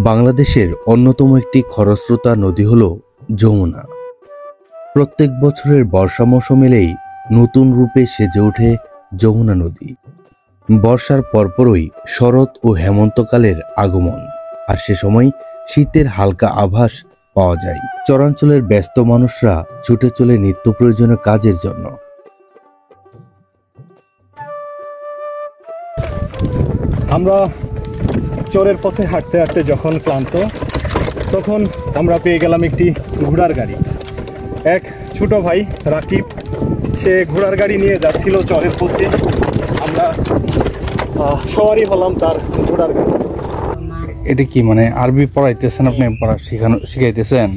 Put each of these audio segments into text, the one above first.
বাংলাদেশের অন্যতম একটি খরস্রোতা নদী হল যমুনা। প্রত্যেক বছরের বর্ষা মৌসুম এলেই নতুন রূপে সেজে ওঠে যমুনা নদী। বর্ষার পরপরই শরৎ ও হেমন্তকালের আগমন, আর সে সময় শীতের হালকা আভাস পাওয়া যায়। চরাঞ্চলের ব্যস্ত মানুষরা ছুটে চলে নিত্য প্রয়োজনীয় কাজের জন্য। আমরা চরের পথে হাঁটতে হাঁটতে যখন ক্লান্ত, তখন আমরা পেয়ে গেলাম একটি ঘোড়ার গাড়ি। এক ছোট ভাই রাকিব, সে ঘোড়ার গাড়ি নিয়ে যাচ্ছিল চরের পথে। আমরা সবারই হলাম তার ঘোড়ার গাড়ি। এটা কি মানে আরবি পড়াইতেছেন আপনি? শিখাইতেছেন?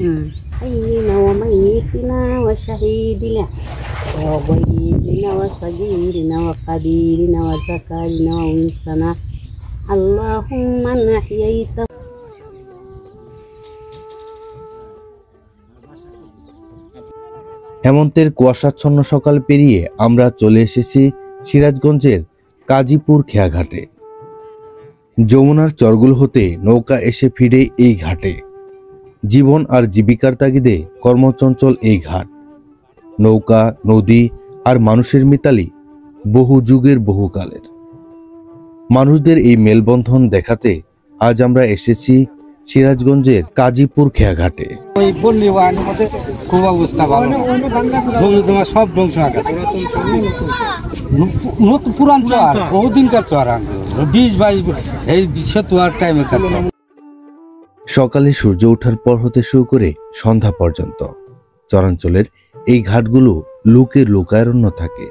হেমন্তের কুয়াশাচ্ছন্ন সকাল পেরিয়ে আমরা চলে এসেছি সিরাজগঞ্জের কাজীপুর খেয়াঘাটে। যমুনার চরগুলো হতে নৌকা এসে ফিরে এই ঘাটে। জীবন আর জীবিকার তাগিদে কর্মচঞ্চল এই ঘাট। নৌকা, নদী আর মানুষের মিতালি বহু যুগের বহুকালের। মানুষদের এই মেলবন্ধন দেখাতে আজ আমরা এসেছি সিরাজগঞ্জের কাজীপুর খেয়াঘাটে। খুব অবস্থা ভালো, সব ধ্বংস পুরান চর, বহুদিনকার চর, 20-22 এই তোয়ার টাইমে। সকালে সূর্য ওঠার পর হতে শুরু করে সন্ধ্যা পর্যন্ত চরাঞ্চলের এই ঘাটগুলো লোকের লোকারণ্য থাকে।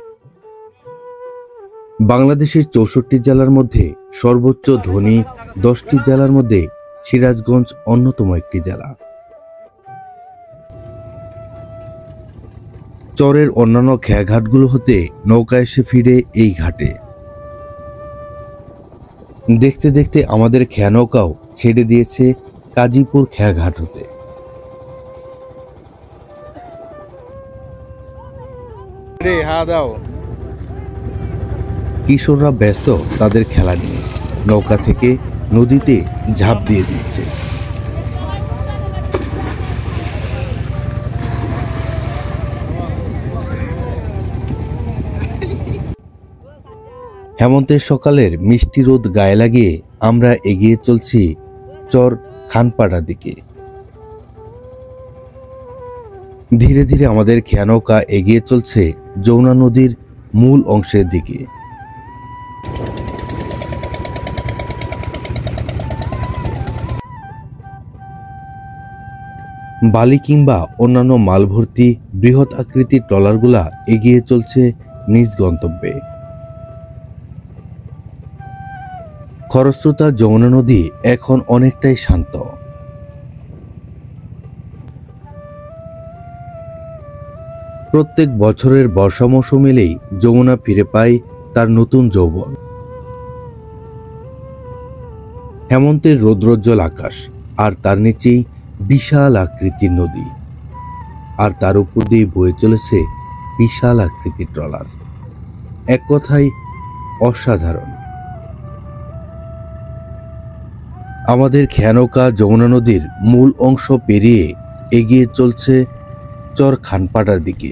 বাংলাদেশের 64 জেলার মধ্যে সর্বোচ্চ ধনী 10টি জেলার মধ্যে সিরাজগঞ্জ অন্যতম একটি জেলা। চরের অন্যান্য খেয়াঘাটগুলো হতে নৌকা এসে ফিরে এই ঘাটে। দেখতে দেখতে আমাদের খেয়া নৌকাও ছেড়ে দিয়েছে কাজীপুর খেয়াঘাট হতে। কিশোররা ব্যস্ত তাদের খেলা নিয়ে, নৌকা থেকে নদীতে ঝাঁপ দিয়ে দিচ্ছে। হেমন্তের সকালের মিষ্টি রোদ গায়ে লাগিয়ে আমরা এগিয়ে চলছি চর খানপাড়ার দিকে। ধীরে ধীরে আমাদের খেয়া নৌকা এগিয়ে চলছে যমুনা নদীর মূল অংশের দিকে। বালি কিংবা অন্যান্য মাল ভর্তি বৃহৎ আকৃতির ট্রলারগুলা এগিয়ে চলছে নিজ গন্তব্যে। খরস্রোতা যমুনা নদী এখন অনেকটাই শান্ত। প্রত্যেক বছরের বর্ষা মৌসুম এলেই যমুনা ফিরে পায় তার নতুন যৌবন। হেমন্তের রৌদ্রোজ্জ্বল আকাশ, আর তার নিচেই বিশাল আকৃতির নদী, আর তার উপর দিয়ে বয়ে চলেছে বিশাল আকৃতির ট্রলার। এক কথায় অসাধারণ। আমাদের খেয়া নৌকা যমুনা নদীর মূল অংশ পেরিয়ে এগিয়ে চলছে চর খানপাড়ার দিকে।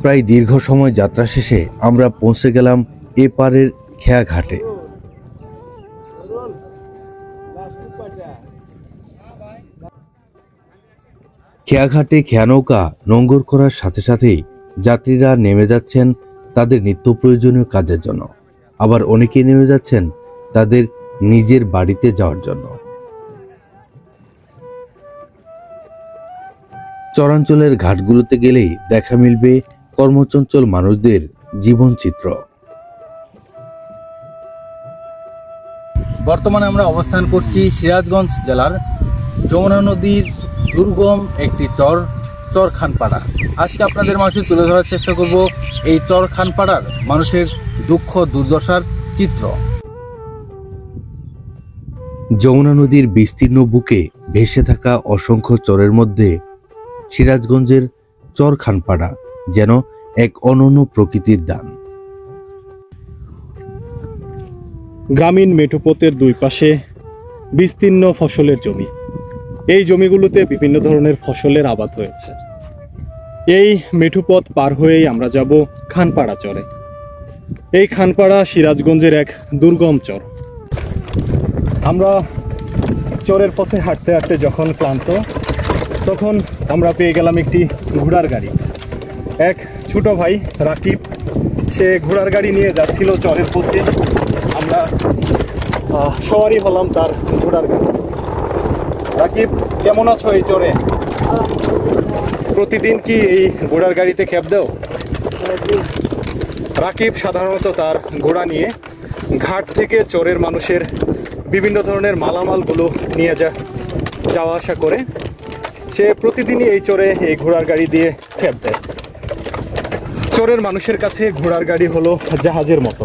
প্রায় দীর্ঘ সময় যাত্রা শেষে আমরা পৌঁছে গেলাম এপারের খেয়াঘাটে। খেয়াঘাটে খেয়া নৌকা নোঙ্গর করার সাথে সাথেই যাত্রীরা নেমে যাচ্ছেন তাদের নিত্য প্রয়োজনীয় কাজের জন্য, আবার অনেকেই নেমে যাচ্ছেন তাদের নিজের বাড়িতে যাওয়ার জন্য। চরাঞ্চলের ঘাটগুলোতে গেলেই দেখা মিলবে কর্মচঞ্চল মানুষদের জীবনচিত্র। বর্তমানে আমরা অবস্থান করছি সিরাজগঞ্জ জেলার যমুনা নদীর দুর্গম একটি চর খানপাড়া। আজকে আপনাদের মাঝে তুলে ধরার চেষ্টা করব এই চর খানপাড়ার মানুষের দুঃখ দুর্দশার চিত্র। যমুনা নদীর বিস্তীর্ণ বুকে ভেসে থাকা অসংখ্য চরের মধ্যে সিরাজগঞ্জের চর খানপাড়া যেন এক অনন্য প্রকৃতির দান। গ্রামীণ মেঠোপথের দুই পাশে বিস্তীর্ণ ফসলের জমি। এই জমিগুলোতে বিভিন্ন ধরনের ফসলের আবাদ হয়েছে। এই মেঠোপথ পার হয়েই আমরা যাব খানপাড়া চরে। এই খানপাড়া সিরাজগঞ্জের এক দুর্গম চর। আমরা চরের পথে হাঁটতে হাঁটতে যখন ক্লান্ত, তখন আমরা পেয়ে গেলাম একটি ঘোড়ার গাড়ি। এক ছোট ভাই রাকিব, সে ঘোড়ার গাড়ি নিয়ে যাচ্ছিল চরের পথে। আমরা সবারই হলাম তার ঘোড়ার গাড়ি। রাকিব, কেমন আছো এই চরে? প্রতিদিন কি এই ঘোড়ার গাড়িতে খেপ দাও? রাকিব সাধারণত তার ঘোড়া নিয়ে ঘাট থেকে চরের মানুষের বিভিন্ন ধরনের মালামালগুলো নিয়ে যাওয়া আসা করে। সে প্রতিদিনই এই চরে এই ঘোড়ার গাড়ি দিয়ে খেপ দেয়। চরের মানুষের কাছে ঘোড়ার গাড়ি হলো জাহাজের মতো,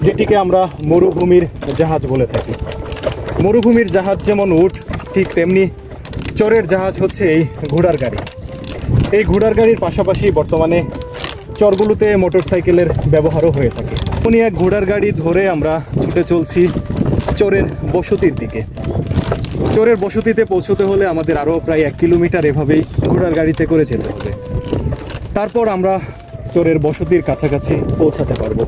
যেটিকে আমরা মরুভূমির জাহাজ বলে থাকি। মরুভূমির জাহাজ যেমন উট, ঠিক তেমনি চরের জাহাজ হচ্ছে এই ঘোড়ার গাড়ি। এই ঘোড়ার গাড়ির পাশাপাশি বর্তমানে চরগুলোতে মোটরসাইকেলের ব্যবহারও হয়ে থাকে। উনি এক ঘোড়ার গাড়ি ধরে আমরা ছুটে চলছি চরের বসতির দিকে। চরের বসতিতে পৌঁছতে হলে আমাদের আরও প্রায় 1 কিলোমিটার এভাবেই ঘোড়ার গাড়িতে করে যেতে হবে। তারপর আমরা চরের বসতির কাছাকাছি পৌঁছাতে পারবো।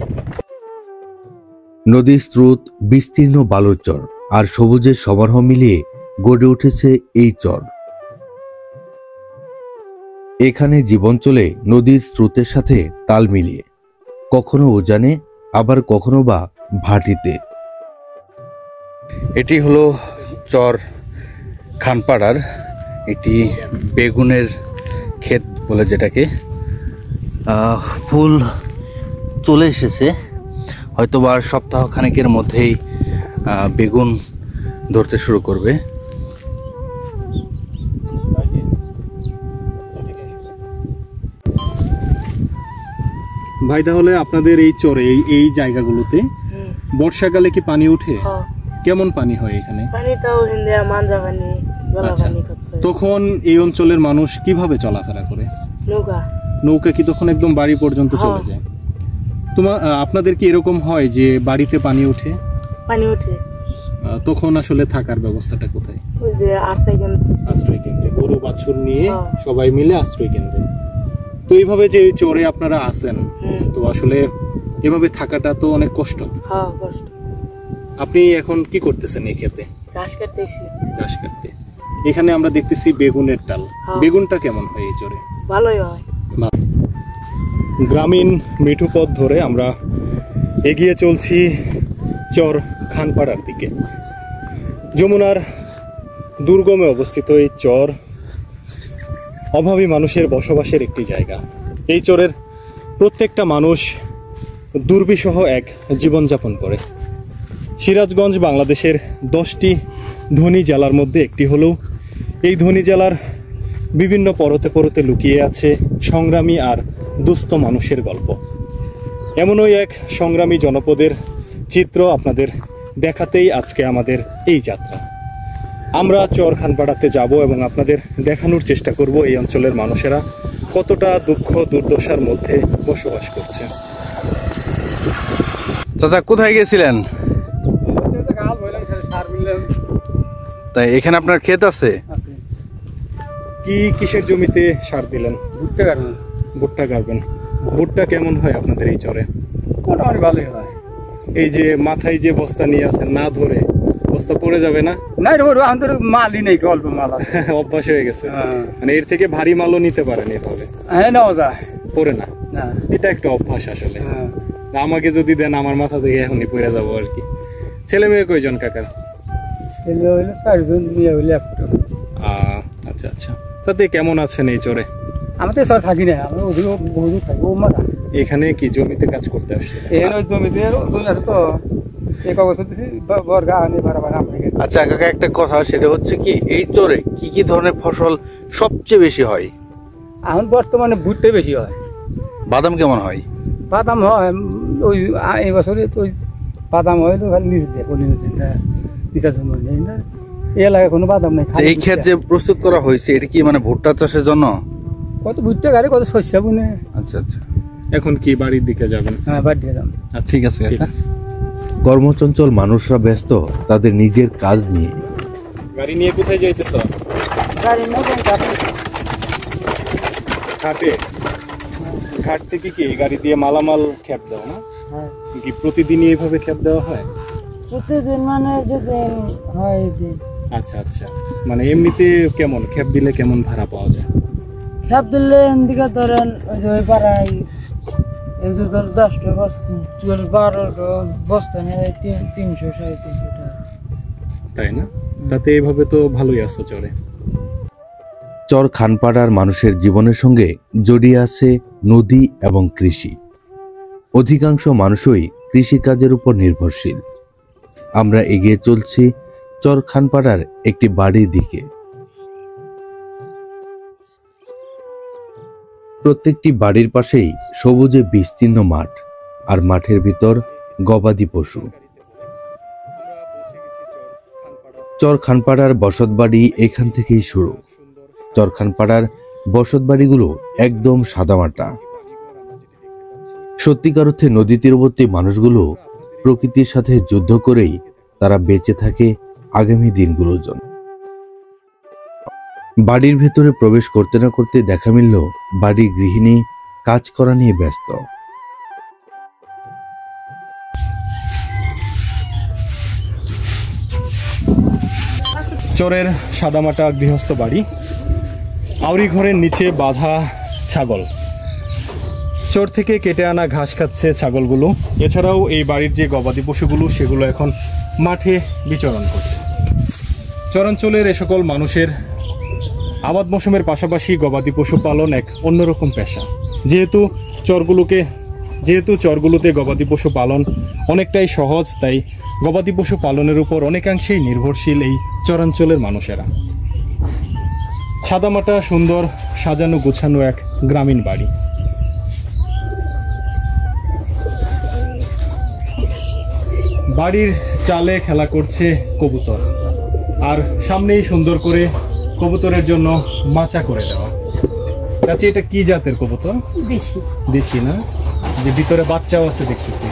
নদীর স্রোত, বিস্তীর্ণ বালুর চর আর সবুজের সমারোহ মিলিয়ে গড়ে উঠেছে এই চর। এখানে জীবন চলে নদীর স্রোতের সাথে তাল মিলিয়ে, কখনো উজানে আবার কখনো বা ভাটিতে। এটি হলো চর খানপাড়ার একটি বেগুনের ক্ষেত বলে যেটাকে। ফুল চলে এসেছে, হয়তোবা সপ্তাহখানেকের মধ্যেই বেগুন ধরতে শুরু করবে। ভাই, তাহলে আপনাদের এই চরে এই জায়গাগুলোতে বর্ষাকালে কি পানি ওঠে? কেমন পানি হয় এখানে? তখন এই অঞ্চলের মানুষ কিভাবে চলাফেরা করে? নৌকা কি তখন একদম বাড়ি পর্যন্ত চলে যায়? আপনাদের কি এরকম হয় যে বাড়িতে পানি ওঠে? তখন আসলে থাকার ব্যবস্থাটা কোথায়? আশ্রয় কেন্দ্রে, গরু বাছুর নিয়ে সবাই মিলে আশ্রয় কেন্দ্রে। তো এইভাবে যে চরে আপনারা আছেন, তো আসলে এভাবে থাকাটা তো অনেক কষ্ট। আপনি এখন কি করতেছেন এই ক্ষেতে? ঘাস কাটতে। এখানে আমরা দেখতেছি বেগুনের ডাল। বেগুনটা কেমন হয় এই চরে? ভালোই হয়। গ্রামীণ মিঠু পথ ধরে আমরা এগিয়ে চলছি চর খানপাড়ার দিকে। যমুনার দুর্গমে অবস্থিত এই চর অভাবী মানুষের বসবাসের একটি জায়গা। এই চরের প্রত্যেকটা মানুষ দুর্বিষহ এক জীবনযাপন করে। সিরাজগঞ্জ বাংলাদেশের 10টি ধনী জেলার মধ্যে একটি হলেও এই ধনী জেলার বিভিন্ন পরতে পরতে লুকিয়ে আছে সংগ্রামী আর দুস্থ মানুষের গল্প। এমনই এক সংগ্রামী জনপদের চিত্র আপনাদের দেখাতেই আজকে আমাদের এই যাত্রা। আমরা চর খানপাড়াতে যাব এবং আপনাদের দেখানোর চেষ্টা করব এই অঞ্চলের মানুষেরা কতটা দুঃখ দুর্দশার মধ্যে বসবাস করছে। চাচা, কোথায় গেছিলেন? তাই এখানে আপনার ক্ষেত আছে? কি কিসের জমিতে সার দিলেন? ভুট্টা গাড়বেন। ভুট্টা কেমন হয় আপনাদের এই চরে? মোটামুটি ভালোই হয়। এই যে মাথায় যে বস্তা নিয়ে আসেন, না ধরে বস্তা পড়ে যাবে না? না, আমাদের মালই নেই, অল্প মাল আছে। অভ্যাস হয়ে গেছে। মানে এর থেকে ভারী মালও নিতে পারেন এভাবে? হ্যাঁ, নেওয়া যায়। পড়ে না? এটা একটা অভ্যাস আসলে। আমাকে যদি দেন আমার মাথা থেকে এখনই পড়ে যাবো আর কি। ছেলে মেয়ে কয়জন কাকার? ছেলে হইলো 4 জন, মেয়ে হইলো 1টা। আচ্ছা আচ্ছা। তাতে কেমন আছেন এই চরে? আমি তো স্যার থাকি না, আমি ওদিকে বহু থাকি। ও মারা এখানে কি জমিতে কাজ করতে আসছে? এই জমিতে তো এই কাগজ দিছি বর্গা আনি বারবার আপনাকে। আচ্ছা কাকা, একটা কথা, সেটা হচ্ছে কি এই চরে কি কি ধরনের ফসল সবচেয়ে বেশি হয়? এখন বর্তমানে ভুট্টাই বেশি হয়। বাদাম কেমন হয়? বাদাম হয় ওই এই বছরে তো বাদাম হয় তো খালি নিচ দিয়ে নিচা জন্য এই এলাকায় কোনো বাদাম নেই। এই ক্ষেত যে প্রস্তুত করা হয়েছে এটা কি মানে ভুট্টা চাষের জন্য? কত ভুট্টা গাড়ি, কত শস্য বুনে। আচ্ছা আচ্ছা। এখন কি বাড়ির দিকে যাবেন? হ্যাঁ, বাড়ি দিয়ে যাবেন। ঠিক আছে। কর্মচঞ্চল মানুষরা ব্যস্ত তাদের নিজের কাজ নিয়ে। গাড়ি নিয়ে কোথায় যাইতেছ? ঘাটে। ঘাট থেকে কি গাড়ি দিয়ে মালামাল খেপ দাও না? কি প্রতিদিনই এইভাবে খেপ দেওয়া হয়? প্রতিদিন মানে যেদিন হয় দিন। আচ্ছা আচ্ছা, মানে এমনিতে কেমন খেপ দিলে কেমন ভাড়া পাওয়া যায়? খেপ দিলে এদিকে ধরেন ওই পাড়ায় 10টা বস্তা 12টা বস্তা নিয়ে 300-350 টাকা। তাই না? তাতে এইভাবে তো ভালোই আছো চরে। চর খানপাড়ার মানুষের জীবনের সঙ্গে জড়িয়ে আছে নদী এবং কৃষি। অধিকাংশ মানুষই কৃষিকাজের উপর নির্ভরশীল। আমরা এগিয়ে চলছি চর খানপাড়ার একটি বাড়ির দিকে। প্রত্যেকটি বাড়ির পাশেই সবুজে বিস্তীর্ণ মাঠ, আর মাঠের ভিতর গবাদি পশু। চর খানপাড়ার বসতবাড়ি এখান থেকেই শুরু। চর খানপাড়ার বসতবাড়িগুলো একদম সাদামাটা। সত্যিকার অর্থে নদী তীরবর্তী মানুষগুলো প্রকৃতির সাথে যুদ্ধ করেই তারা বেঁচে থাকে আগামী দিনগুলোর জন্য। বাড়ির ভেতরে প্রবেশ করতে না করতে দেখা মিলল বাড়ির গৃহিণী কাজ করা নিয়ে ব্যস্ত। চরের সাদামাটা গৃহস্থ বাড়ি, আউরি ঘরের নিচে বাঁধা ছাগল। চর থেকে কেটে আনা ঘাস খাচ্ছে ছাগলগুলো। এছাড়াও এই বাড়ির যে গবাদি পশুগুলো সেগুলো এখন মাঠে বিচরণ করছে। চরাঞ্চলের এ সকল মানুষের আবাদ মৌসুমের পাশাপাশি গবাদি পশু পালন এক অন্যরকম পেশা। যেহেতু চরগুলোতে গবাদি পশু পালন অনেকটাই সহজ, তাই গবাদি পশু পালনের উপর অনেকাংশেই নির্ভরশীল এই চরাঞ্চলের মানুষেরা। সাদামাটা সুন্দর সাজানো গোছানো এক গ্রামীণ বাড়ি। বাড়ির চালে খেলা করছে কবুতর, আর সামনেই সুন্দর করে কবুতরের জন্য মাচা করে দেওয়া। চাচি, এটা কি জাতের কবুতর? দেশি না? যে ভিতরে বাচ্চাও আছে দেখতেছি।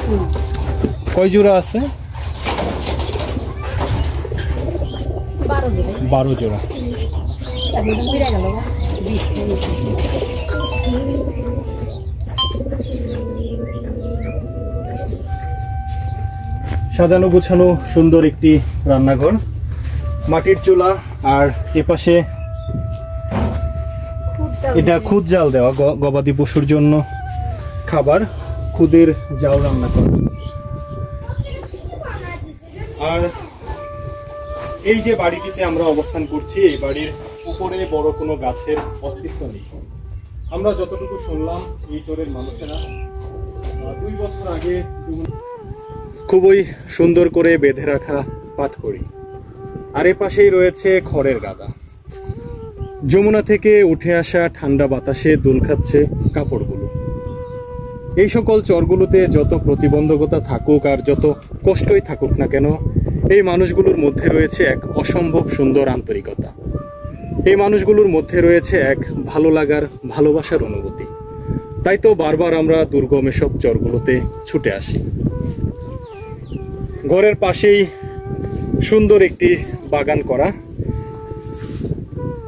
কয় জোড়া আছে? 12 জোড়া। সাজানো গুছানো সুন্দর একটি রান্নাঘর, মাটির চুলা, আর এপাশে এটা খুদ জাল দেওয়া গবাদি পশুর জন্য খাবার, খুদের জাল রান্না করা। আর এই যে বাড়িটিতে আমরা অবস্থান করছি, এই বাড়ির উপরে বড় কোনো গাছের অস্তিত্ব নেই। আমরা যতটুকু শুনলাম এই চরের মানুষেরা 2 বছর আগে খুবই সুন্দর করে বেঁধে রাখা পাটকড়ি, আর এ পাশেই রয়েছে খড়ের গাদা। যমুনা থেকে উঠে আসা ঠান্ডা বাতাসে দোল খাচ্ছে কাপড়গুলো। এই সকল চরগুলোতে যত প্রতিবন্ধকতা থাকুক আর যত কষ্টই থাকুক না কেন, এই মানুষগুলোর মধ্যে রয়েছে এক অসম্ভব সুন্দর আন্তরিকতা। এই মানুষগুলোর মধ্যে রয়েছে এক ভালো লাগার, ভালোবাসার অনুভূতি। তাই তো বারবার আমরা দুর্গম এসব চরগুলোতে ছুটে আসি। ঘরের পাশেই সুন্দর একটি বাগান করা,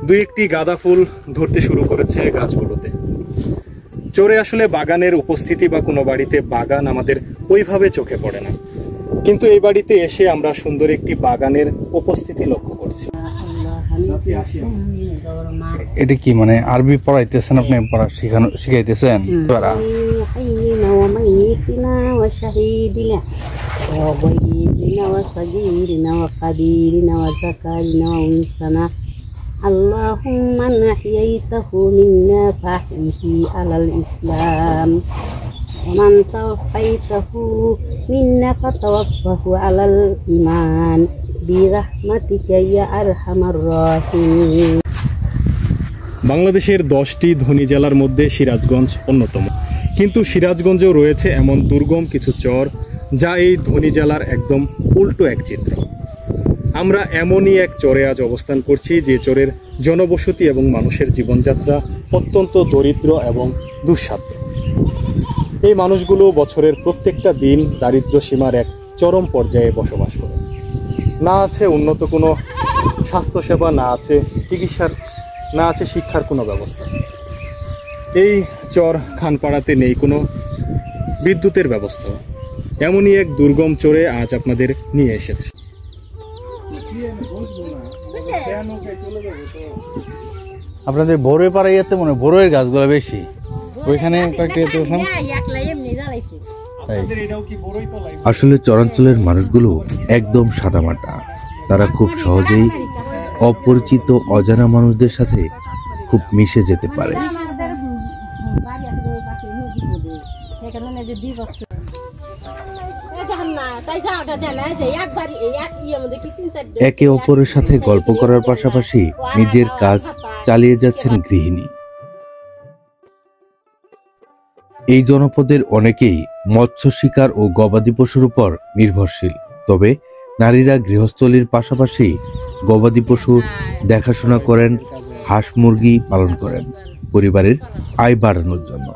2-1টি গাঁদা ফুল ধরতে শুরু করেছে গাছগুলোতে। চরে আসলে বাগানের উপস্থিতি বা কোনো বাড়িতে বাগান আমাদের ওইভাবে চোখে পড়ে না, কিন্তু এই বাড়িতে এসে আমরা সুন্দর একটি বাগানের উপস্থিতি লক্ষ্য করছি। এটা কি মানে আরবি পড়াইতেছেন আপনি? পড়া শিখাইতেছেন? اللهم من أحييته منا فأحيه على الإسلام ومن توفيته منا فتوفه على الإيمان برحمتك يا أرحم الراحمين। বাংলাদেশের 10টি ধনী জেলার মধ্যে সিরাজগঞ্জ অন্যতম, কিন্তু সিরাজগঞ্জেও রয়েছে এমন দুর্গম কিছু চর যা এই ধনী জেলার একদম উল্টো এক চিত্র। আমরা এমনই এক চরে আজ অবস্থান করছি, যে চরের জনবসতি এবং মানুষের জীবনযাত্রা অত্যন্ত দরিদ্র এবং দুঃসাধ্য। এই মানুষগুলো বছরের প্রত্যেকটা দিন দারিদ্র্য সীমার এক চরম পর্যায়ে বসবাস করে। না আছে উন্নত কোনো স্বাস্থ্যসেবা, না আছে চিকিৎসার, না আছে শিক্ষার কোনো ব্যবস্থা। এই চর খানপাড়াতে নেই কোনো বিদ্যুতের ব্যবস্থা। এমনই এক দুর্গম চরে আজ আপনাদের নিয়ে এসেছি। আপনাদের বড়ই পাড়া ইয়েতে মনে হয় বড়ইয়ের গাছগুলো বেশি, ওইখানে কয়েকটা ইয়েতে উঠলাম। আসলে চরাঞ্চলের মানুষগুলো একদম সাদামাটা। তারা খুব সহজেই অপরিচিত অজানা মানুষদের সাথে খুব মিশে যেতে পারে। একে অপরের সাথে গল্প করার পাশাপাশি নিজের কাজ চালিয়ে যাচ্ছেন গৃহিণী। এই জনপদের অনেকেই মৎস্য শিকার ও গবাদি পশুর উপর নির্ভরশীল। তবে নারীরা গৃহস্থলীর পাশাপাশি গবাদি পশু দেখাশোনা করেন, হাঁস মুরগি পালন করেন পরিবারের আয় বাড়ানোর জন্য।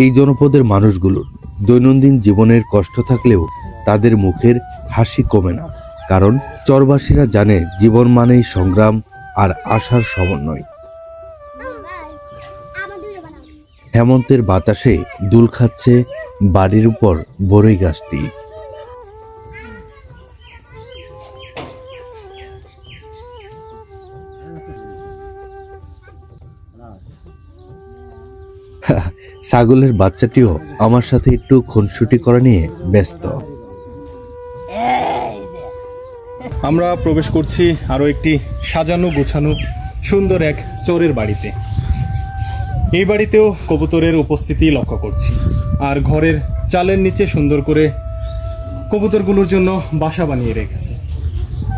এই জনপদের মানুষগুলোর দৈনন্দিন জীবনের কষ্ট থাকলেও তাদের মুখের হাসি কমে না, কারণ চরবাসীরা জানে জীবন মানেই সংগ্রাম আর আশার সমন্বয়। হেমন্তের বাতাসে দুল খাচ্ছে বাড়ির উপর বড়ই গাছটি। ছাগলের বাচ্চাটিও আমার সাথে একটু খুনসুটি করা নিয়ে ব্যস্ত। আমরা প্রবেশ করছি আরো একটি সাজানো গোছানো সুন্দর এক চোরের বাড়িতে। এই বাড়িতেও কবুতরের উপস্থিতি লক্ষ্য করছি, আর ঘরের চালের নিচে সুন্দর করে কবুতরগুলোর জন্য বাসা বানিয়ে রেখেছে।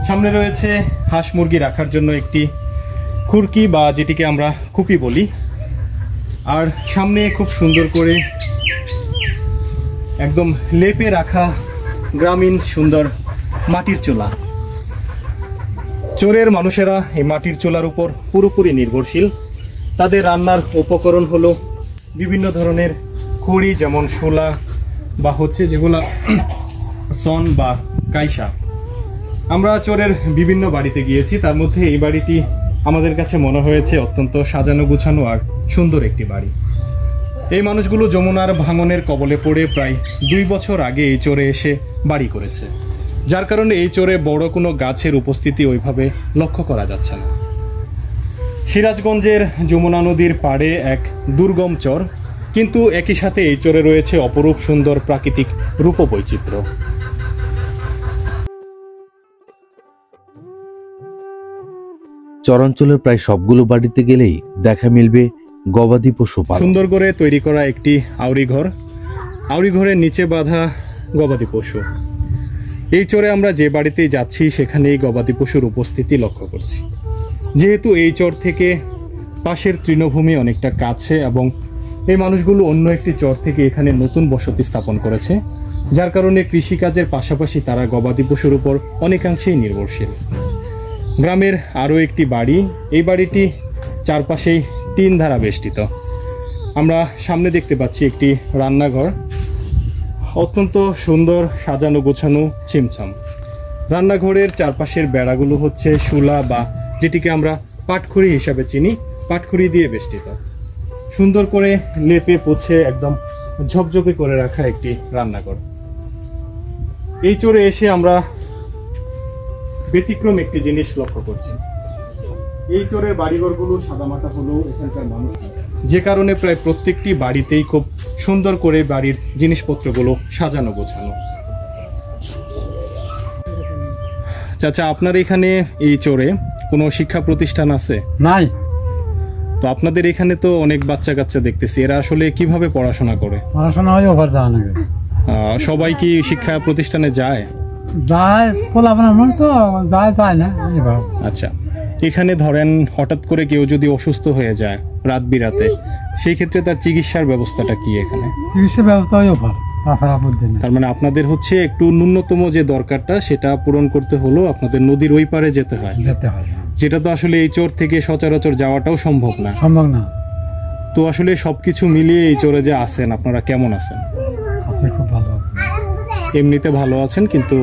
সামনে রয়েছে হাঁস মুরগি রাখার জন্য একটি খুরকি বা যেটিকে আমরা খুপি বলি, আর সামনে খুব সুন্দর করে একদম লেপে রাখা গ্রামীণ সুন্দর মাটির চুলা। চোরের মানুষেরা এই মাটির চুলার উপর পুরোপুরি নির্ভরশীল। তাদের রান্নার উপকরণ হলো বিভিন্ন ধরনের খড়ি, যেমন শোলা বা হচ্ছে যেগুলা সন বা কাইসা। আমরা চোরের বিভিন্ন বাড়িতে গিয়েছি, তার মধ্যে এই বাড়িটি আমাদের কাছে মনে হয়েছে অত্যন্ত সাজানো গুছানো আর সুন্দর একটি বাড়ি। এই মানুষগুলো যমুনার ভাঙনের কবলে পড়ে প্রায় 2 বছর আগে এই চরে এসে বাড়ি করেছে, যার কারণে এই চরে বড় কোনো গাছের উপস্থিতি ওইভাবে লক্ষ্য করা যাচ্ছে না। সিরাজগঞ্জের যমুনা নদীর পাড়ে এক দুর্গম চর, কিন্তু একই সাথে এই চরে রয়েছে অপরূপ সুন্দর প্রাকৃতিক রূপবৈচিত্র্য। চরাঞ্চলের প্রায় সবগুলো বাড়িতে গেলেই দেখা মিলবে গবাদি পশু পালন। সুন্দর করে তৈরি করা একটি আউরি ঘর, আউরি ঘরের নিচে বাঁধা গবাদি পশু। এই চরে আমরা যে বাড়িতেই যাচ্ছি সেখানেই গবাদি পশুর উপস্থিতি লক্ষ্য করছি। যেহেতু এই চর থেকে পাশের তৃণভূমি অনেকটা কাছে এবং এই মানুষগুলো অন্য একটি চর থেকে এখানে নতুন বসতি স্থাপন করেছে, যার কারণে কৃষিকাজের পাশাপাশি তারা গবাদি পশুর উপর অনেকাংশেই নির্ভরশীল। গ্রামের আরও একটি বাড়ি, এই বাড়িটি চারপাশেই টিন দ্বারা বেষ্টিত। আমরা সামনে দেখতে পাচ্ছি একটি রান্নাঘর, অত্যন্ত সুন্দর সাজানো গোছানো ছিমছাম। রান্নাঘরের চারপাশের বেড়াগুলো হচ্ছে শুলা বা যেটিকে আমরা পাটখড়ি হিসাবে চিনি, পাটখড়ি দিয়ে বেষ্টিত। সুন্দর করে লেপে পোছে একদম ঝকঝকে করে রাখা একটি রান্নাঘর। এই চরে এসে আমরা ব্যতিক্রম একটি জিনিস লক্ষ্য করছি। এই চরের বাড়িঘরগুলো সাদামাটা হলেও এখানকার মানুষ, যে কারণে প্রায় প্রত্যেকটি বাড়িতেই খুব সুন্দর করে বাড়ির জিনিসপত্রগুলো সাজানো গোছানো। চাচা, আপনার এখানে এই চরে কোনো শিক্ষা প্রতিষ্ঠান আছে? নাই। তো আপনাদের এখানে তো অনেক বাচ্চা কাচ্চা দেখতেছি, এরা আসলে কিভাবে পড়াশোনা করে? পড়াশোনা হয় ওভার যাওয়া নাকি? সবাই কি শিক্ষা প্রতিষ্ঠানে যায়? যায়, পোলাপান তো যায় যায় না। আচ্ছা, এখানে ধরেন হঠাৎ করে কেউ যদি অসুস্থ হয়ে যায় রাত বিরাতে, সেই ক্ষেত্রে তার চিকিৎসার ব্যবস্থাটা কি এখানে? চিকিৎসার ব্যবস্থা হয় ওভার, তাছাড়া বুঝতে না। তার মানে আপনাদের হচ্ছে একটু ন্যূনতম যে দরকারটা সেটা পূরণ করতে হলো আপনাদের নদীর ওই পারে যেতে হয়, যেতে হয়, যেটা তো আসলে এই চর থেকে সচরাচর যাওয়াটাও সম্ভব না। সম্ভব না। তো আসলে সবকিছু মিলিয়ে এই চরে যে আছেন আপনারা কেমন আছেন? আছে, খুব ভালো আছে। এমনিতে ভালো আছেন, কিন্তু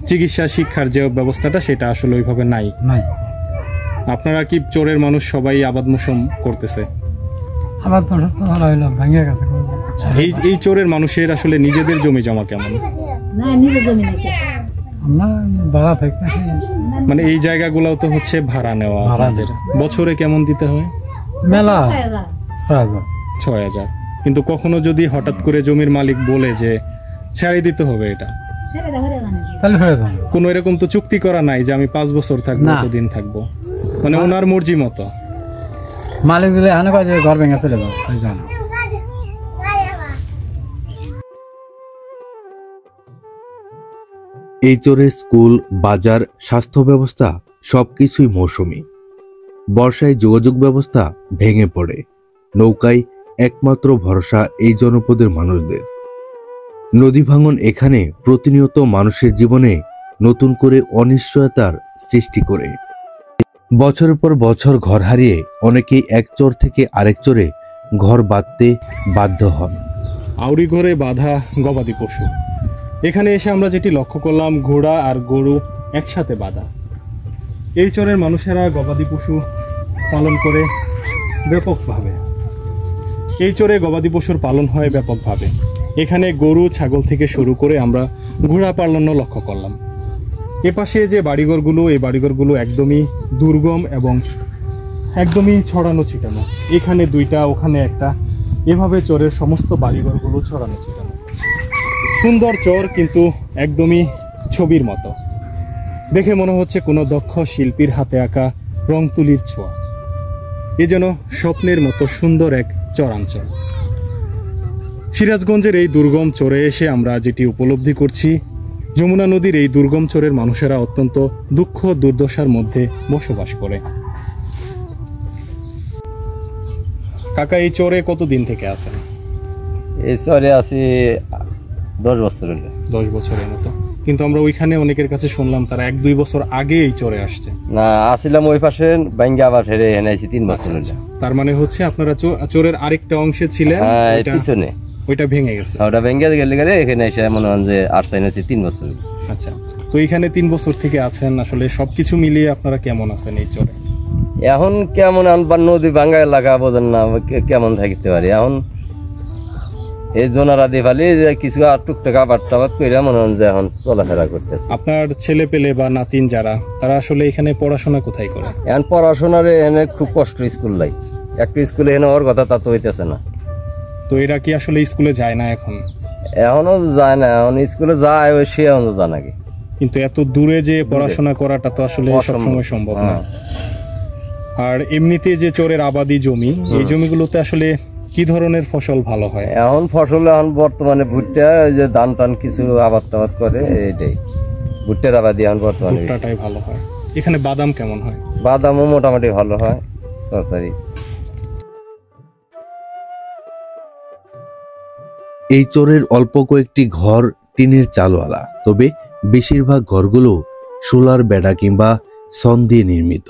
চিকিৎসা শিক্ষার যে ব্যবস্থাটা সেটা আসলে ওইভাবে নাই। আপনারা কি চরের মানুষ সবাই আবাদ মৌসুম করতেছে? আবাদ মৌসুম তো ভালো হইলো, ভেঙে গেছে। এই চরের মানুষের আসলে নিজেদের জমি জমা কেমন? আমরা ভাড়া থাকতে, মানে এই জায়গাগুলোও তো হচ্ছে ভাড়া নেওয়া আপনাদের। বছরে কেমন দিতে হয়? মেলা ৬,০০০। ৬,০০০। কিন্তু কখনো যদি হঠাৎ করে জমির মালিক বলে যে ছেড়ে দিতে হবে, এটা তাহলে হয়ে যাবে। কোনো এরকম তো চুক্তি করা নাই যে আমি 5 বছর থাকবো, কতদিন থাকবো, মানে ওনার মর্জি মতো। মালিক দিলে এখানে কয় যে ঘর ভেঙে চলে যাও, তাই জানো। এই চরের স্কুল, বাজার, স্বাস্থ্য ব্যবস্থা সবকিছুই মৌসুমী। বর্ষায় যোগাযোগ ব্যবস্থা ভেঙে পড়ে। নৌকায় একমাত্র ভরসা এই জনপদের মানুষদের। নদী ভাঙন এখানে প্রতিনিয়ত মানুষের জীবনে নতুন করে অনিশ্চয়তার সৃষ্টি করে। বছরের পর বছর ঘর হারিয়ে অনেকেই এক চর থেকে আরেক চরে ঘর বাঁধতে বাধ্য হন। আউরি ঘরে বাঁধা গবাদি পশু, এখানে এসে আমরা যেটি লক্ষ্য করলাম, ঘোড়া আর গরু একসাথে বাঁধা। এই চরের মানুষেরা গবাদি পশু পালন করে ব্যাপকভাবে। এই চরে গবাদি পশুর পালন হয় ব্যাপকভাবে। এখানে গরু, ছাগল থেকে শুরু করে আমরা ঘোড়া পালনও লক্ষ্য করলাম। এপাশে যে বাড়িঘরগুলো, এই বাড়িঘরগুলো একদমই দুর্গম এবং একদমই ছড়ানো ছিটানো। এখানে 2টা, ওখানে 1টা, এভাবে চরের সমস্ত বাড়িঘরগুলো ছড়ানো ছিটানো। সুন্দর চর, কিন্তু একদমই ছবির মতো। দেখে মনে হচ্ছে কোনো দক্ষ শিল্পীর হাতে আঁকা রং তুলির ছোঁয়া। এ যেন স্বপ্নের মতো সুন্দর এক চরাঞ্চল। সিরাজগঞ্জের এই দুর্গম চরে এসে আমরা যেটি উপলব্ধি করছি, যমুনা নদীর এই দুর্গম চরের মানুষেরা অত্যন্ত দুঃখ দুর্দশার মধ্যে বসবাস করে। কাকা, এই চরে কতদিন থেকে আছেন? এই চরে আছি 10 বছর হলো। 10 বছরের মতো। কিন্তু আমরা ওইখানে অনেকের কাছে শুনলাম তারা 1-2 বছর আগে এই চরে আসছে। না, আসিলাম ওই পাশে, বাইঙ্গা আবার ফেরে এনে আছি 3 বছর হলো। তার মানে হচ্ছে আপনারা চরের আরেকটা অংশে ছিলেন, পিছনে ওইটা ভেঙে গেছে। ওটা ভেঙে গেলে এখানে এসে মনে হয় যে আরসাইন আছি 3 বছর। আচ্ছা, তো এখানে 3 বছর থেকে আছেন। আসলে সবকিছু মিলিয়ে আপনারা কেমন আছেন এই চরে? এখন কেমন আনবার, নদী ভাঙ্গা এলাকা, বোঝেন না কেমন থাকতে পারি। এখন এই জোনারা দিয়ে ফালি কিছু আর টুকটাক আবাদ টাবাদ করে মনে হয় যে এখন চলাফেরা করতেছে। আপনার ছেলে পেলে বা নাতিন যারা, তারা আসলে এখানে পড়াশোনা কোথায় করে? এখন পড়াশোনার এখানে খুব কষ্ট, স্কুল নাই। একটা স্কুলে এনে ওর কথা তা তো হইতেছে না। তো এরা কি আসলে স্কুলে যায় না এখন? এখনো যায় না। এখন স্কুলে যায়, ওই সে এখনো যায় নাকি। কিন্তু এত দূরে যে পড়াশোনা করাটা তো আসলে সবসময় সম্ভব না। আর এমনিতে যে চরের আবাদি জমি, এই জমিগুলোতে আসলে কি ধরনের ফসল ভালো হয়? এখন ফসল এখন বর্তমানে ভুট্টা, যে ধান টান কিছু আবাদ টাবাদ করে, এটাই ভুট্টার আবাদি এখন বর্তমানে। ভুট্টাটাই ভালো হয়। এখানে বাদাম কেমন হয়? বাদামও মোটামুটি ভালো হয়, সরসারি। এই চরের অল্প কয়েকটি ঘর টিনের চালওয়ালা, তবে বেশিরভাগ ঘরগুলো সোলার বেড়া কিংবা সন দিয়ে নির্মিত।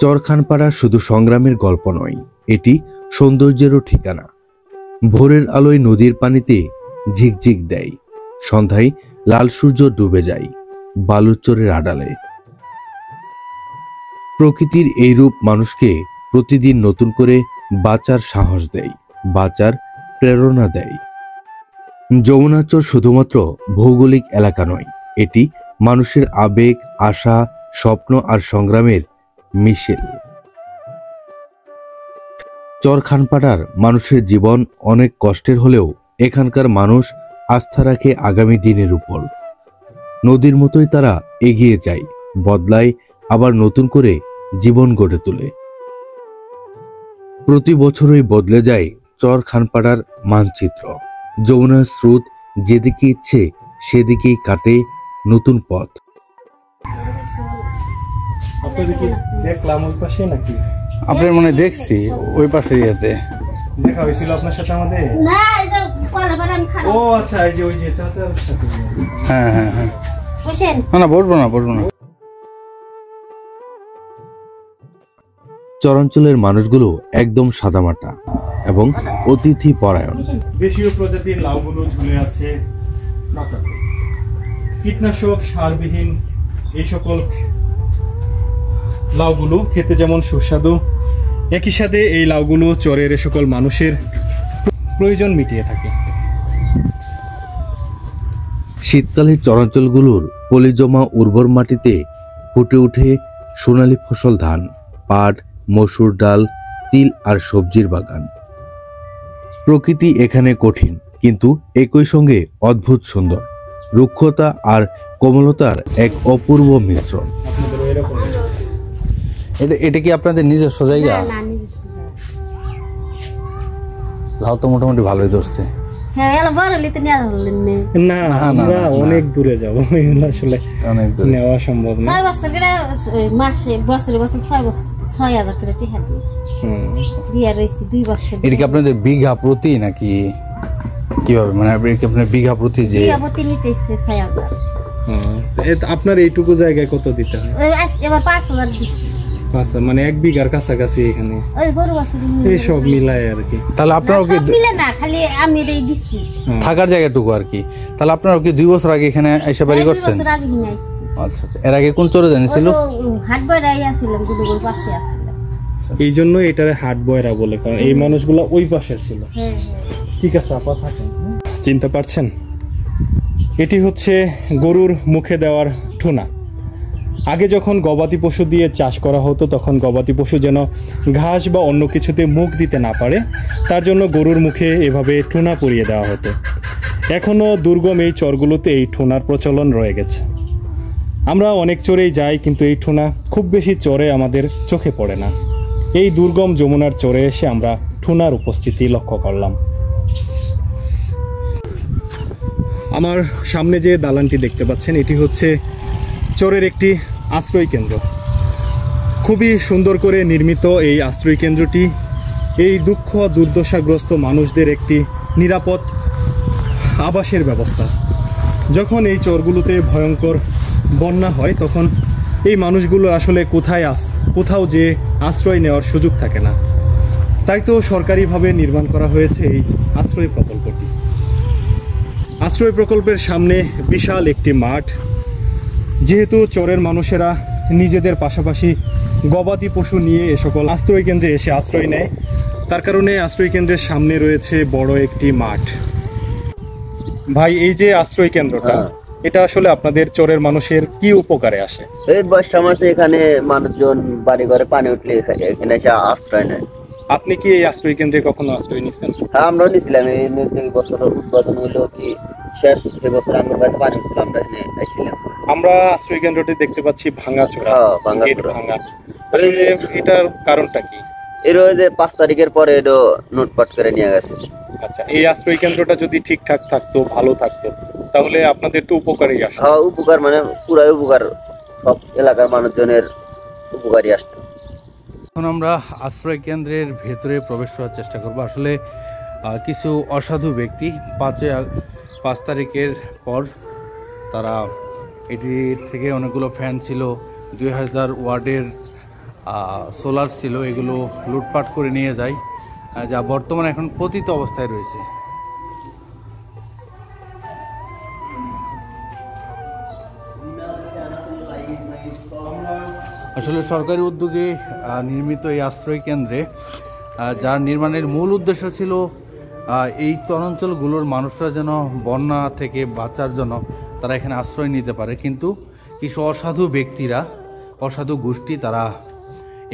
চরখানপাড়া শুধু সংগ্রামের গল্প নয়, এটি সৌন্দর্যেরও ঠিকানা। ভোরের আলোয় নদীর পানিতে ঝিকঝিক দেয়, সন্ধ্যায় লাল সূর্য ডুবে যায় বালুচরের আড়ালে। প্রকৃতির এই রূপ মানুষকে প্রতিদিন নতুন করে বাঁচার সাহস দেয়, বাঁচার প্রেরণা দেয়। যমুনাচর শুধুমাত্র ভৌগোলিক এলাকা নয়, এটি মানুষের আবেগ, আশা, স্বপ্ন আর সংগ্রামের মিশেল। চরখানপাড়ার মানুষের জীবন অনেক কষ্টের হলেও এখানকার মানুষ আস্থা রাখে আগামী দিনের উপর। নদীর মতোই তারা এগিয়ে যায়, বদলায়, আবার নতুন করে জীবন গড়ে তোলে। প্রতি বছরই বদলে যায় চরখানপাড়ার মানচিত্র। যমুনার স্রোত যেদিকে ইচ্ছে সেদিকেই কাটে নতুন পথ। দেখলাম ওই পাশে নাকি? আপনার মনে দেখছি ওই পাশের ইয়েতে দেখা হয়েছিল আপনার সাথে আমাদের? ও আচ্ছা, এই যে ওই যে চাচার সাথে। হ্যাঁ হ্যাঁ হ্যাঁ, না বসবো না। চরাঞ্চলের মানুষগুলো একদম সাদামাটা এবং অতিথি পরায়ণ। দেশীয় প্রজাতির লাউগুলো ঝুলে আছে মাচাতে। কীটনাশক সারবিহীন এই সকল লাউগুলো খেতে যেমন সুস্বাদু, একই সাথে এই লাউগুলো চরের এ সকল মানুষের প্রয়োজন মিটিয়ে থাকে। শীতকালে চরাঞ্চলগুলোর পলিজমা উর্বর মাটিতে ফুটে ওঠে সোনালী ফসল ধান, পাট, মসুর ডাল, তিল আর সবজির বাগান। প্রকৃতি এখানে কঠিন কিন্তু একই সঙ্গে অদ্ভুত সুন্দর, রুক্ষতা আর কোমলতার এক অপূর্ব মিশ্রণ। এটা কি আপনাদের নিজস্ব জায়গা? না, নিজস্ব না। লাউ তো মোটামুটি ভালোই ধরছে। হ্যাঁ, এলা বড় লিতে নেওয়া হলেন না। না, আমরা অনেক দূরে যাবো, এগুলো আসলে অনেক দূরে নেওয়া সম্ভব না। 6 বছর করে মাসে বছরে 6,000 করে টিকা দিই। দিয়া রয়েছি 2 বছর। এটা কি আপনাদের বিঘা প্রতি নাকি কিভাবে, মানে আপনার বিঘা প্রতি যে বিঘা প্রতি নিতেছে 6,000। আপনার এইটুকু জায়গায় কত দিতে হয়? এবার 5,000 দিচ্ছি। আচ্ছা, মানে 1 বিঘার কাছাকাছি এখানে ওই গরু বাছুর এই সব মিলায় আর কি। তাহলে আপনারা কি মিলে না, খালি আমি এই দিচ্ছি থাকার জায়গাটুকু আর কি। তাহলে আপনারা কি 2 বছর আগে এখানে এসে বাড়ি 2 করছেন? বছর আগে নিয়ে আইছি। আচ্ছা আচ্ছা। এর আগে কোন চরে জানিছিল? হাট বয়রাই আসছিলাম, গুদুগুর পাশে আসছিলাম। এই জন্য এটারে হাট বয়রা বলে, কারণ এই মানুষগুলো ওই পাশে ছিল। হ্যাঁ। ঠিক আছে আপা, থাকেন। চিনতে পারছেন? এটি হচ্ছে গরুর মুখে দেওয়ার ঠুনা। আগে যখন গবাদি পশু দিয়ে চাষ করা হতো তখন গবাদি পশু যেন ঘাস বা অন্য কিছুতে মুখ দিতে না পারে, তার জন্য গরুর মুখে এভাবে ঠুনা পরিয়ে দেওয়া হতো। এখনও দুর্গম এই চরগুলোতে এই ঠুনার প্রচলন রয়ে গেছে। আমরা অনেক চরেই যাই, কিন্তু এই ঠুনা খুব বেশি চরে আমাদের চোখে পড়ে না। এই দুর্গম যমুনার চরে এসে আমরা ঠুনার উপস্থিতি লক্ষ্য করলাম। আমার সামনে যে দালানটি দেখতে পাচ্ছেন, এটি হচ্ছে চরের একটি আশ্রয় কেন্দ্র। খুবই সুন্দর করে নির্মিত এই আশ্রয় কেন্দ্রটি এই দুঃখ দুর্দশাগ্রস্ত মানুষদের একটি নিরাপদ আবাসের ব্যবস্থা। যখন এই চরগুলোতে ভয়ঙ্কর বন্যা হয় তখন এই মানুষগুলো আসলে কোথাও যে আশ্রয় নেওয়ার সুযোগ থাকে না। তাই তো সরকারিভাবে নির্মাণ করা হয়েছে এই আশ্রয় প্রকল্পটি। আশ্রয় প্রকল্পের সামনে বিশাল একটি মাঠ। যেহেতু চরের মানুষেরা নিজেদের পাশাপাশি গবাদি পশু নিয়ে এ সকল আশ্রয় কেন্দ্রে এসে আশ্রয় নেয়, তার কারণে আশ্রয় কেন্দ্রের সামনে রয়েছে বড় একটি মাঠ। ভাই, এই যে আশ্রয় কেন্দ্রটা, এটা আসলে আপনাদের চরের মানুষের কি উপকারে আসে? এই বর্ষা মাসে এখানে মানুষজন বাড়ি ঘরে পানি উঠলে এখানে এসে আশ্রয় নেয়। আপনি কি এই আশ্রয় কেন্দ্রে কখনো আশ্রয় নিয়েছেন? হ্যাঁ, আমরাও নিয়েছিলাম। এই বছর উদ্বোধন হইলো কি শেষ, সে বছর আঙ্গুর বাড়িতে পানি উঠছিল, আমরা এখানে আসছিলাম। আমরা আশ্রয় কেন্দ্রটি দেখতে পাচ্ছি ভাঙাচোরা, গেট ভাঙা। এটার কারণটা কি? এর যে 5 তারিখের পরে এটা নোটপাট করে নিয়ে গেছে। আচ্ছা, এই আশ্রয় কেন্দ্রটা যদি ঠিকঠাক থাকতো, ভালো থাকতো, তাহলে আপনাদের তো উপকারই আসতো। হ্যাঁ, উপকার মানে পুরাই উপকার, সব এলাকার মানুষজনের উপকারী আসতো। এখন আমরা আশ্রয় কেন্দ্রের ভেতরে প্রবেশ করার চেষ্টা করব। আসলে কিছু অসাধু ব্যক্তি 5 তারিখের পর তারা এটির থেকে অনেকগুলো ফ্যান ছিল, 2000 ওয়াটের সোলার ছিল, এগুলো লুটপাট করে নিয়ে যায়, যা বর্তমানে এখন পতিত অবস্থায় রয়েছে। আসলে সরকারি উদ্যোগে নির্মিত এই আশ্রয় কেন্দ্রে, যার নির্মাণের মূল উদ্দেশ্য ছিল এই চরাঞ্চলগুলোর মানুষরা যেন বন্যা থেকে বাঁচার জন্য তারা এখানে আশ্রয় নিতে পারে, কিন্তু কিছু অসাধু ব্যক্তিরা, অসাধু গোষ্ঠী, তারা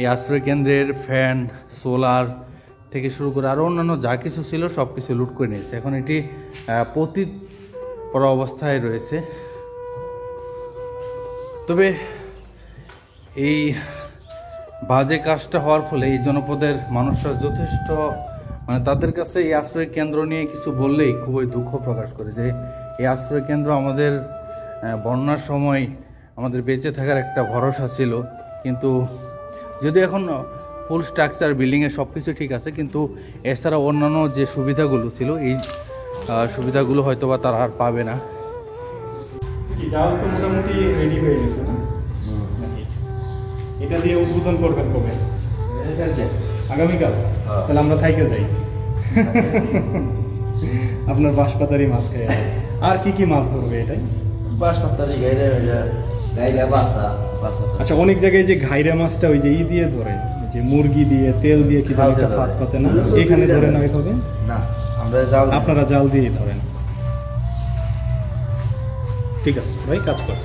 এই আশ্রয় কেন্দ্রের ফ্যান, সোলার থেকে শুরু করে আরও অন্যান্য যা কিছু ছিল সব কিছু লুট করে নিয়েছে। এখন এটি পতিত পড়া অবস্থায় রয়েছে। তবে এই বাজে কাজটা হওয়ার ফলে এই জনপদের মানুষরা যথেষ্ট, মানে তাদের কাছে এই আশ্রয় কেন্দ্র নিয়ে কিছু বললেই খুবই দুঃখ প্রকাশ করে যে এই আশ্রয় কেন্দ্র আমাদের বন্যার সময় আমাদের বেঁচে থাকার একটা ভরসা ছিল, কিন্তু যদি এখন ফুল স্ট্রাকচার বিল্ডিংয়ে সব কিছু ঠিক আছে, কিন্তু এছাড়া অন্যান্য যে সুবিধাগুলো ছিল এই সুবিধাগুলো হয়তো বা তারা আর পাবে না। জাল তো মোটামুটি রেডি হয়ে গেছে না? এটা দিয়ে উদ্বোধন করবেন কবে? আগামীকাল তাহলে আমরা থাইকে যাই। আপনার বাঁশপাতারি মাছ খাই। আর কি কি মাছ ধরবে এটাই? বাঁশপাতারি গাইরা গাইরা বাসা বাসা। আচ্ছা, অনেক জায়গায় যে ঘাইরা মাছটা ওই যে দিয়ে ধরে, যে মুরগি দিয়ে তেল দিয়ে কি জানি একটা ফাঁদ পাতে না, এখানে ধরে না এভাবে? না, আমরা জাল, আপনারা জাল দিয়ে ধরেন। ঠিক আছে ভাই, কাজ করেন।